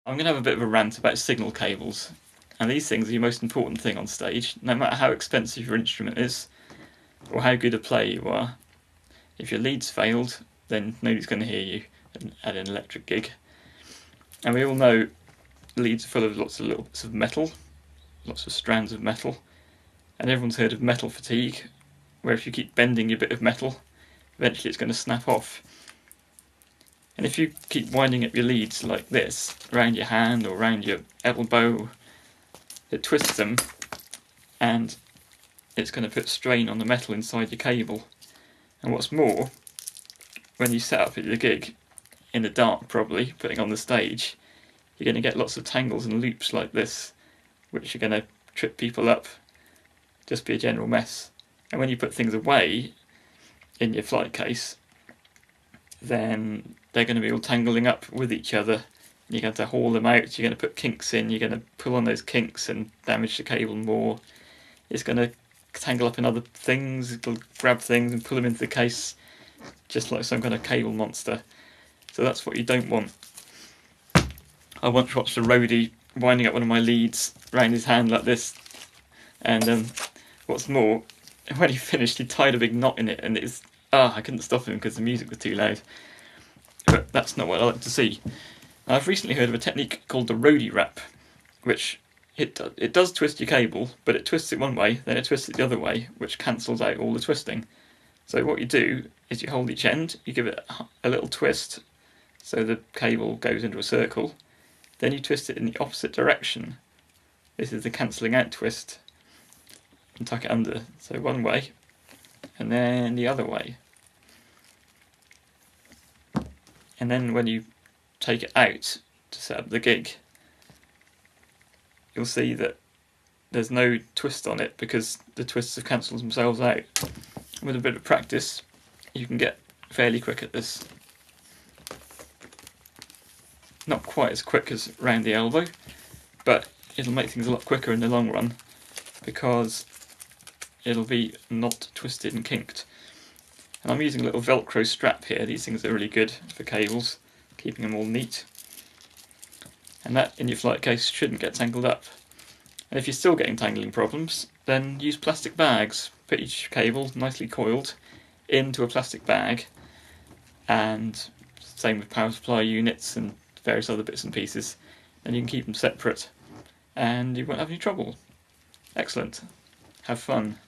I'm going to have a bit of a rant about signal cables, and these things are your most important thing on stage, no matter how expensive your instrument is, or how good a player you are. If your lead's failed, then nobody's going to hear you at an electric gig. And we all know leads are full of lots of little bits of metal, lots of strands of metal, and everyone's heard of metal fatigue, where if you keep bending your bit of metal, eventually it's going to snap off. And if you keep winding up your leads like this, around your hand or around your elbow, it twists them and it's going to put strain on the metal inside your cable. And what's more, when you set up at your gig, in the dark probably, putting on the stage, you're going to get lots of tangles and loops like this, which are going to trip people up, just be a general mess. And when you put things away in your flight case, then they're going to be all tangling up with each other. You're going to haul them out, you're going to put kinks in, you're going to pull on those kinks and damage the cable more. It's going to tangle up in other things, it'll grab things and pull them into the case, just like some kind of cable monster. So that's what you don't want. I once watched a roadie winding up one of my leads around his hand like this, and what's more, when he finished he tied a big knot in it, and I couldn't stop him because the music was too loud. But that's not what I like to see. I've recently heard of a technique called the Roadie Wrap, which it does twist your cable, but it twists it one way, then it twists it the other way, which cancels out all the twisting. So what you do is you hold each end, you give it a little twist, so the cable goes into a circle, then you twist it in the opposite direction. This is the cancelling out twist, and tuck it under. So one way, and then the other way. And then when you take it out to set up the gig, you'll see that there's no twist on it because the twists have cancelled themselves out. With a bit of practice, you can get fairly quick at this. Not quite as quick as round the elbow, but it'll make things a lot quicker in the long run because it'll be not twisted and kinked. And I'm using a little Velcro strap here. These things are really good for cables, keeping them all neat. And that in your flight case shouldn't get tangled up. And if you're still getting tangling problems, then use plastic bags. Put each cable, nicely coiled, into a plastic bag, and same with power supply units and various other bits and pieces, and you can keep them separate and you won't have any trouble. Excellent. Have fun.